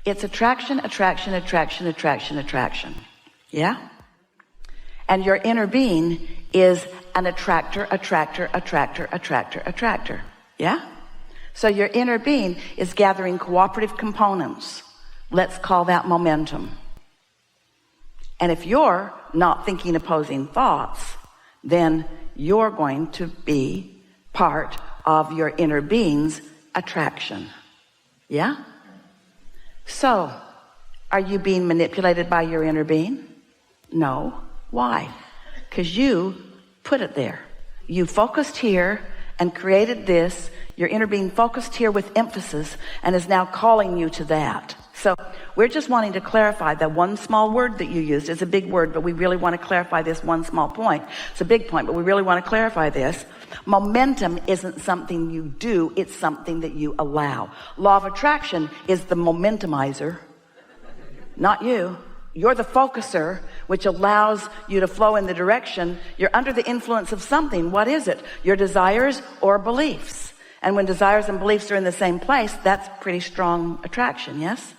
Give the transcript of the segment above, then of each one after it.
It's attraction, attraction, attraction, attraction, attraction. Yeah? And your inner being is an attractor, attractor, attractor, attractor, attractor. Yeah? So your inner being is gathering cooperative components. Let's call that momentum. And if you're not thinking opposing thoughts, then you're going to be part of your inner being's attraction. Yeah? So, are you being manipulated by your inner being? No. Why? Because you put it there. You focused here and created this. Your inner being focused here with emphasis and is now calling you to that. So we're just wanting to clarify that one small word that you used is a big word, but we really want to clarify this one small point. It's a big point, but we really want to clarify this. Momentum isn't something you do, it's something that you allow. Law of attraction is the momentumizer, not you. You're the focuser, which allows you to flow in the direction. You're under the influence of something. What is it? Your desires or beliefs. And when desires and beliefs are in the same place, that's pretty strong attraction, yes?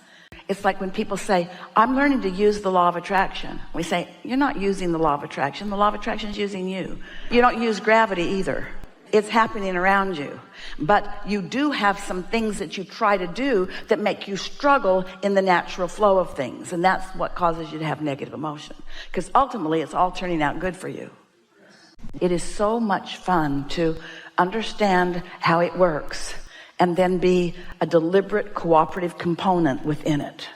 It's like when people say, I'm learning to use the law of attraction. We say, you're not using the law of attraction. The law of attraction is using you. You don't use gravity either. It's happening around you. But you do have some things that you try to do that make you struggle in the natural flow of things. And that's what causes you to have negative emotion. Because ultimately, it's all turning out good for you. It is so much fun to understand how it works and then be a deliberate cooperative component within it.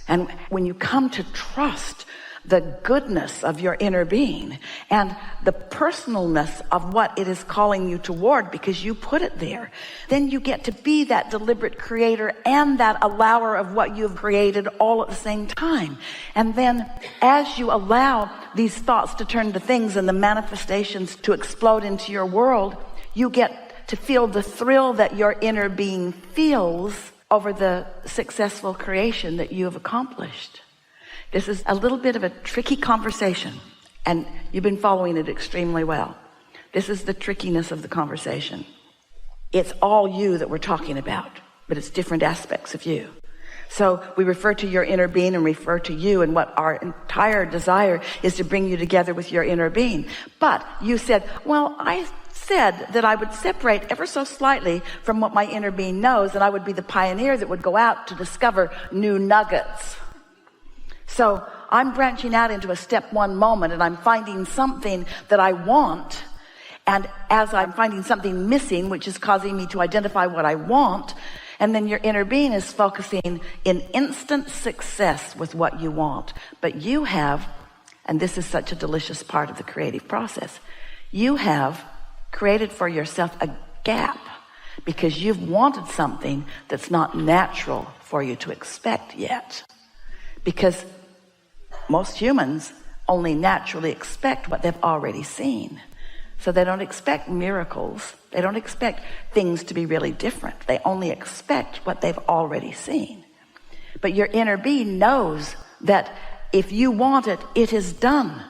And when you come to trust the goodness of your inner being and the personalness of what it is calling you toward because you put it there, then you get to be that deliberate creator and that allower of what you've created all at the same time. And then as you allow these thoughts to turn to things and the manifestations to explode into your world, you get to feel the thrill that your inner being feels over the successful creation that you have accomplished. This is a little bit of a tricky conversation, and you've been following it extremely well. This is the trickiness of the conversation. It's all you that we're talking about, but it's different aspects of you. So we refer to your inner being and refer to you, and what our entire desire is to bring you together with your inner being. But you said, well, I said that I would separate ever so slightly from what my inner being knows, and I would be the pioneer that would go out to discover new nuggets. So I'm branching out into a step one moment, and I'm finding something that I want. And as I'm finding something missing, which is causing me to identify what I want, and then your inner being is focusing in instant success with what you want. But you have, and this is such a delicious part of the creative process, you have created for yourself a gap because you've wanted something that's not natural for you to expect yet. Because most humans only naturally expect what they've already seen. So they don't expect miracles. They don't expect things to be really different. They only expect what they've already seen. But your inner being knows that if you want it, it is done.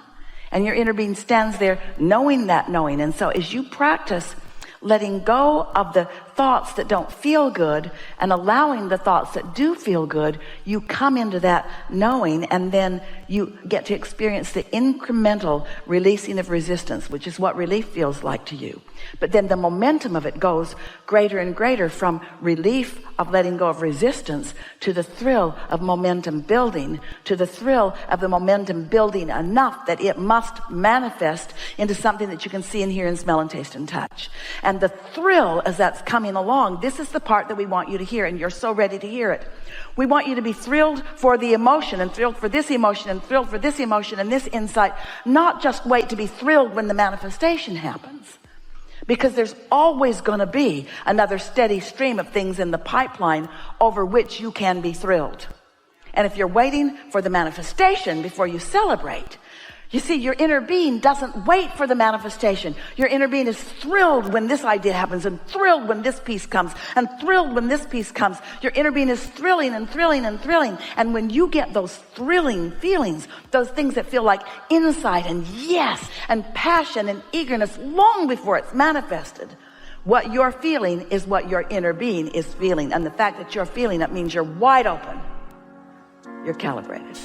And your inner being stands there knowing that knowing. And so as you practice letting go of the thoughts that don't feel good and allowing the thoughts that do feel good, you come into that knowing, and then you get to experience the incremental releasing of resistance, which is what relief feels like to you. But then the momentum of it goes greater and greater from relief of letting go of resistance to the thrill of momentum building, to the thrill of the momentum building enough that it must manifest into something that you can see and hear and smell and taste and touch. And the thrill as that's coming along, this is the part that we want you to hear, and you're so ready to hear it. We want you to be thrilled for the emotion and thrilled for this emotion and thrilled for this emotion and this insight, not just wait to be thrilled when the manifestation happens. Because there's always going to be another steady stream of things in the pipeline over which you can be thrilled. And if you're waiting for the manifestation before you celebrate, you see, your inner being doesn't wait for the manifestation. Your inner being is thrilled when this idea happens, and thrilled when this piece comes, and thrilled when this piece comes. Your inner being is thrilling and thrilling and thrilling. And when you get those thrilling feelings, those things that feel like insight and yes and passion and eagerness long before it's manifested, What you're feeling is what your inner being is feeling. And the fact that you're feeling it means you're wide open. You're calibrated.